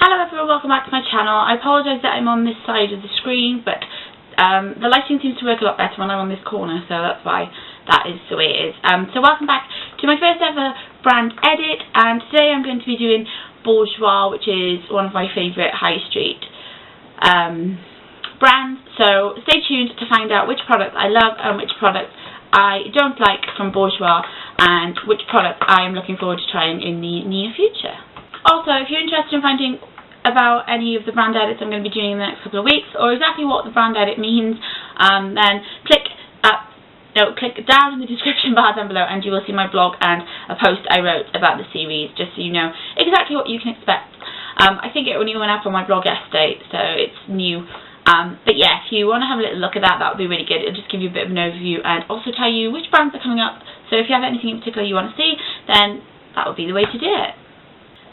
Hello everyone, welcome back to my channel. I apologise that I'm on this side of the screen, but the lighting seems to work a lot better when I'm on this corner, so that's why that is the way it is. So welcome back to my first ever brand edit, and today I'm going to be doing Bourjois, which is one of my favourite high street brands. So stay tuned to find out which products I love and which products I don't like from Bourjois, and which products I am looking forward to trying in the near future. Also, if you're interested in finding about any of the brand edits I'm going to be doing in the next couple of weeks, or exactly what the brand edit means, then click down in the description bar down below and you will see my blog and a post I wrote about the series, just so you know exactly what you can expect. I think it only went up on my blog yesterday, so it's new. But yeah, if you want to have a little look at that, that would be really good. It'll just give you a bit of an overview and also tell you which brands are coming up. So if you have anything in particular you want to see, then that would be the way to do it.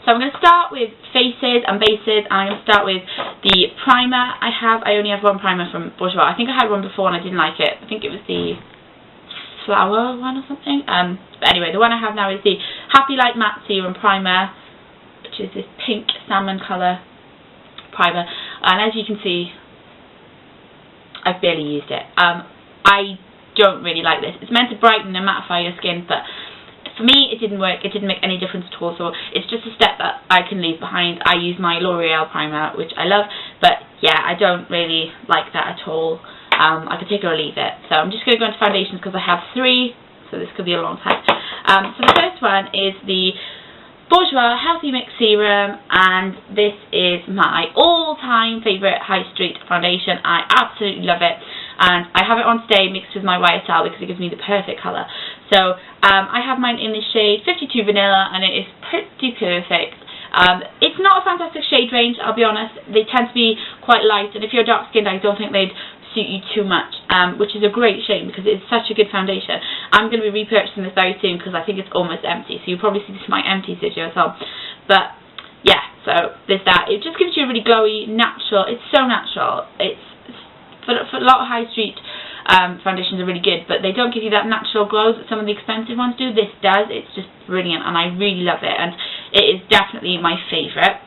So I'm going to start with faces and bases, and I'm going to start with the primer I only have one primer from Bourjois. I think I had one before and I didn't like it. I think it was the flower one or something. But anyway, the one I have now is the Happy Light Matte Serum Primer, which is this pink salmon colour primer. And as you can see, I've barely used it. I don't really like this. It's meant to brighten and mattify your skin, but for me, it didn't work. It didn't make any difference at all, so it's just a step that I can leave behind. I use my L'Oreal primer, which I love, but yeah, I don't really like that at all. I could take it or leave it. So I'm just going to go into foundations because I have three, so this could be a long time. So the first one is the Bourjois Healthy Mix Serum, and this is my all-time favourite high street foundation. I absolutely love it, and I have it on today mixed with my YSL because it gives me the perfect colour. So I have mine in the shade 52 Vanilla, and it is pretty perfect. It's not a fantastic shade range, I'll be honest. They tend to be quite light, and if you're dark skinned I don't think they'd suit you too much, which is a great shame because it's such a good foundation. I'm going to be repurchasing this very soon because I think it's almost empty, so you'll probably see this in my empty video as well. But yeah, so there's that. It just gives you a really glowy, natural, it's so natural. It's for a lot of high street foundations are really good, but they don't give you that natural glow that some of the expensive ones do. This does. It's just brilliant, and I really love it, and it is definitely my favourite.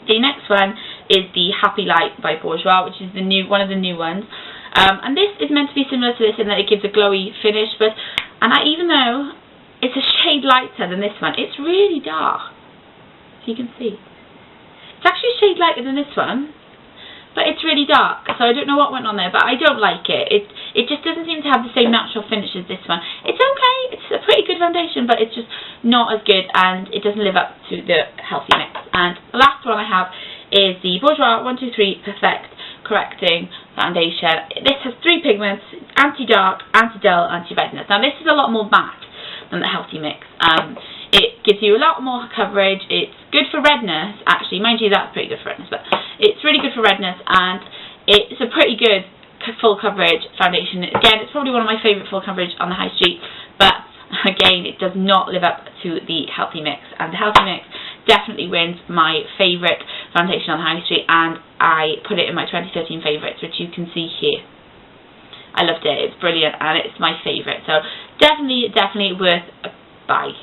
The next one is the Happy Light by Bourjois, which is one of the new ones, and this is meant to be similar to this in that it gives a glowy finish, but even though it's a shade lighter than this one, it's really dark. You can see it's actually a shade lighter than this one, but it's really dark, so I don't know what went on there, but I don't like it. It just doesn't seem to have the same natural finish as this one. It's okay, it's a pretty good foundation, but it's just not as good, and it doesn't live up to the Healthy Mix. And the last one I have is the Bourjois 123 Perfect Correcting Foundation. This has three pigments: anti-dark, anti-dull, anti-redness. Now this is a lot more matte than the Healthy Mix. It gives you a lot more coverage. It's good for redness, actually. Mind you, that's pretty good for redness, but it's really good for redness, and it's a pretty good full coverage foundation. Again, it's probably one of my favourite full coverage on the high street, but again, it does not live up to the Healthy Mix, and the Healthy Mix definitely wins my favourite foundation on the high street, and I put it in my 2013 favourites, which you can see here. I loved it. It's brilliant, and it's my favourite, so definitely worth a buy.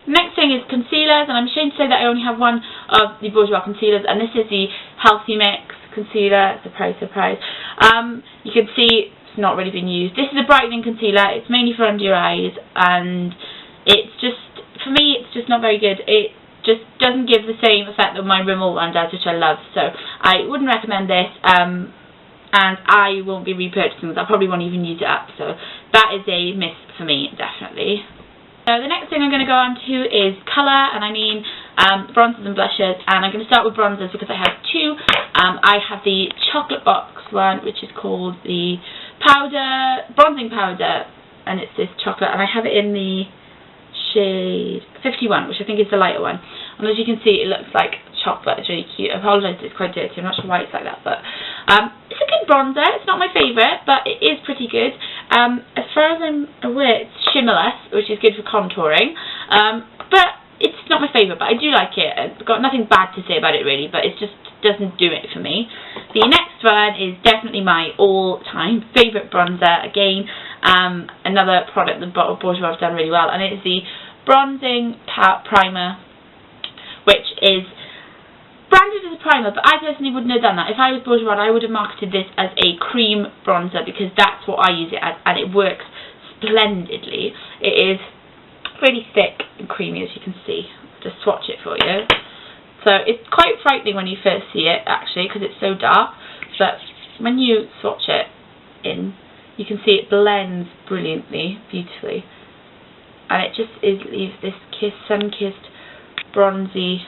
Next thing is concealers, and I'm ashamed to say that I only have one of the Bourjois concealers, and this is the Healthy Mix concealer. Surprise, surprise. You can see it's not really been used. This is a brightening concealer. It's mainly for under your eyes, and it's just, for me, it's just not very good. It just doesn't give the same effect that my Rimmel one does, which I love. So I wouldn't recommend this, and I won't be repurchasing this. I probably won't even use it up. So that is a miss for me, definitely. So the next thing I'm going to go on to is colour, and I mean bronzers and blushes, and I'm going to start with bronzers because I have two. I have the chocolate box one, which is called the bronzing powder, and it's this chocolate, and I have it in the shade 51, which I think is the lighter one, and as you can see it looks like chocolate. It's really cute. I apologise, it's quite dirty, I'm not sure why it's like that, but it's a good bronzer. It's not my favourite, but it is pretty good. As far as I'm aware, it's shimmerless, which is good for contouring, but it's not my favourite, but I do like it. I've got nothing bad to say about it really, but it just doesn't do it for me. The next one is definitely my all-time favourite bronzer. Again, another product that Bourjois have done really well, and it is the bronzing primer, which is branded as a primer, but I personally wouldn't have done that. If I was Bourjois, I would have marketed this as a cream bronzer because that's what I use it as, and it works splendidly. It is really thick and creamy, as you can see. I'll just swatch it for you. So it's quite frightening when you first see it, actually, because it's so dark. But when you swatch it in, you can see it blends brilliantly, beautifully. And it just leaves this sun-kissed, bronzy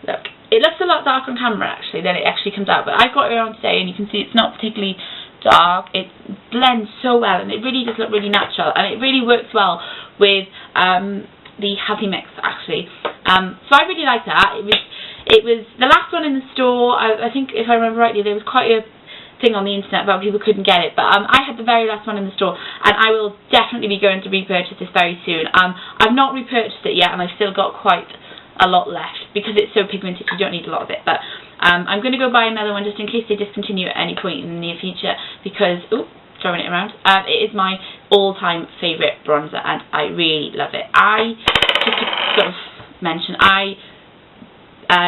look. It looks a lot darker on camera, actually, than it actually comes out. But I got it on today, and you can see it's not particularly dark. It blends so well, and it really does look really natural. And it really works well with the Healthy Mix, actually. So I really like that. It was the last one in the store. I think, if I remember rightly, there was quite a thing on the internet about people couldn't get it, but I had the very last one in the store, and I will definitely be going to repurchase this very soon. I've not repurchased it yet, and I've still got quite a lot left because it's so pigmented. You don't need a lot of it, but I'm going to go buy another one just in case they discontinue at any point in the near future, because throwing it around, it is my all-time favourite bronzer, and I really love it. Just to sort of mention, I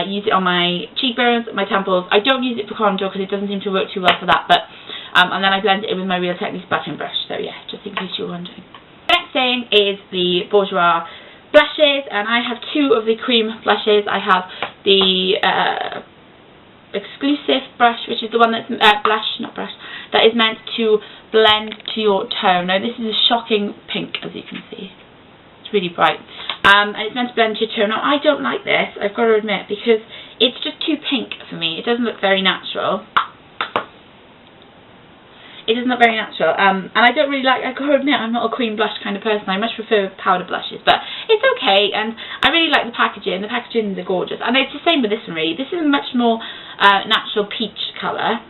use it on my cheekbones, my temples. I don't use it for contour because it doesn't seem to work too well for that, but and then I blend it with my Real Techniques blotting brush. So yeah, just in case you're wondering. The next thing is the Bourjois blushes, and I have two of the cream blushes. I have the exclusive brush, which is the one that's that is meant to blend to your tone. Now this is a shocking pink, as you can see. It's really bright, and it's meant to blend to your tone. Now I don't like this, I've got to admit, because it's just too pink for me. It doesn't look very natural. It doesn't look very natural, and I don't really like, I've got to admit, I'm not a cream blush kind of person. I much prefer powder blushes, but it's okay, and I really like the packaging. The packaging is gorgeous, and it's the same with this one, really. This is a much more natural peach colour.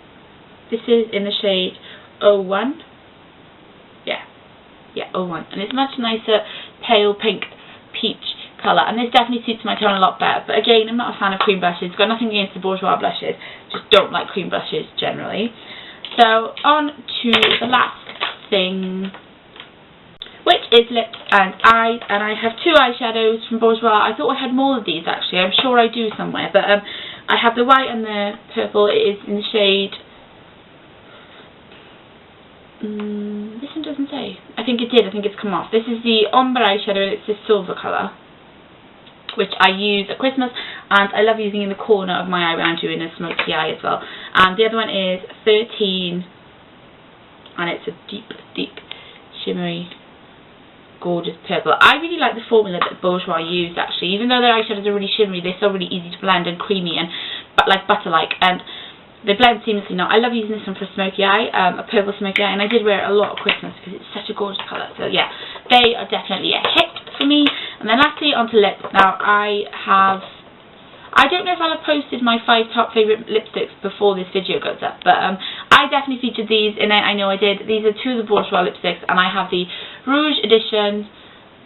This is in the shade 01. Yeah, 01, and it's much nicer, pale pink peach colour, and this definitely suits my tone a lot better. But again, I'm not a fan of cream blushes. Got nothing against the Bourjois blushes, just don't like cream blushes generally. So on to the last thing, which is lips and eyes, and I have two eyeshadows from Bourjois. I thought I had more of these, actually. I'm sure I do somewhere, but I have the white and the purple. It is in the shade, this one doesn't say. I think it did. I think it's come off. This is the Ombre eyeshadow, and it's this silver colour, which I use at Christmas, and I love using in the corner of my eye when I'm doing a smoky eye as well. And the other one is 13, and it's a deep, deep, shimmery, gorgeous purple. I really like the formula that Bourjois used, actually. Even though their eyeshadows are really shimmery, they're still really easy to blend and creamy and like butter-like, and they blend seamlessly. Now, I love using this one for a smoky eye, a purple smoky eye, and I did wear it a lot at Christmas because it's such a gorgeous colour. So yeah, they are definitely a hit for me. And then lastly, onto lips. Now, I don't know if I'll have posted my 5 top favourite lipsticks before this video goes up, but I definitely featured these in it. I know I did. These are two of the Bourjois lipsticks, and I have the Rouge Edition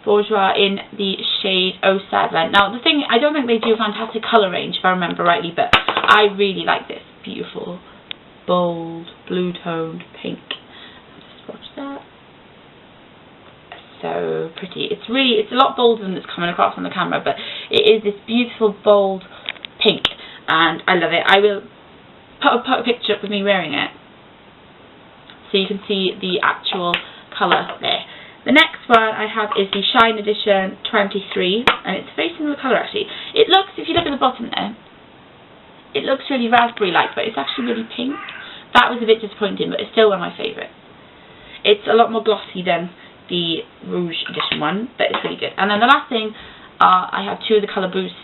Bourjois in the shade 07. Now, the thing, I don't think they do a fantastic colour range, if I remember rightly, but I really like this beautiful, bold, blue-toned pink. Just watch that. So pretty. It's a lot bolder than it's coming across on the camera, but it is this beautiful, bold pink, and I love it. I will put a picture up with me wearing it, so you can see the actual colour there. The next one I have is the Shine Edition 23, and it's a very similar colour, actually. It looks, if you look at the bottom there, it looks really raspberry-like, but it's actually really pink. That was a bit disappointing, but it's still one of my favourites. It's a lot more glossy than the Rouge Edition one, but it's really good. And then the last thing, I have two of the colour boosts.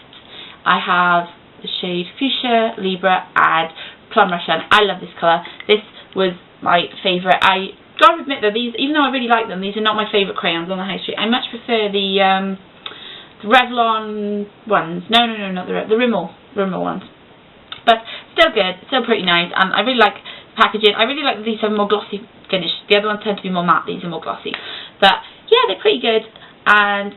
I have the shade Fuchsia, Libra, and Plum Russian. I love this colour. This was my favourite. I gotta admit that these, even though I really like them, these are not my favourite crayons on the high street. I much prefer the Revlon ones. No, not the Rimmel ones. But still good, still pretty nice, and I really like the packaging. I really like that these have a more glossy finish. The other ones tend to be more matte, these are more glossy. But yeah, they're pretty good, and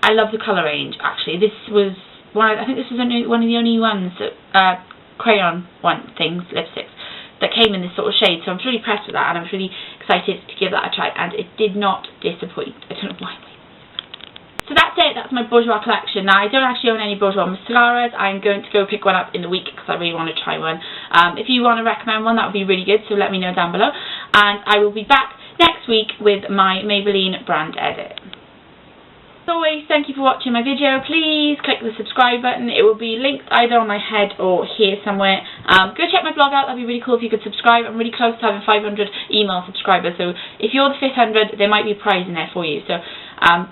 I love the colour range, actually. This was I think this was one of the only ones that, crayon lipsticks, that came in this sort of shade, so I'm really impressed with that, and I was really excited to give that a try, and it did not disappoint. I don't know why. So that's it. it. That's my Bourjois collection. Now, I don't actually own any Bourjois mascaras. I'm going to go pick one up in the week because I really want to try one. If you want to recommend one, that would be really good, so let me know down below. And I will be back next week with my Maybelline brand edit. As always, thank you for watching my video. Please click the subscribe button. It will be linked either on my head or here somewhere. Go check my blog out. That'd be really cool if you could subscribe. I'm really close to having 500 email subscribers, so if you're the 500, there might be a prize in there for you. So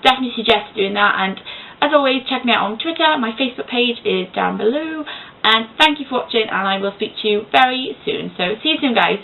definitely suggest doing that. And as always, check me out on Twitter. My Facebook page is down below. And thank you for watching, and I will speak to you very soon. So see you soon, guys.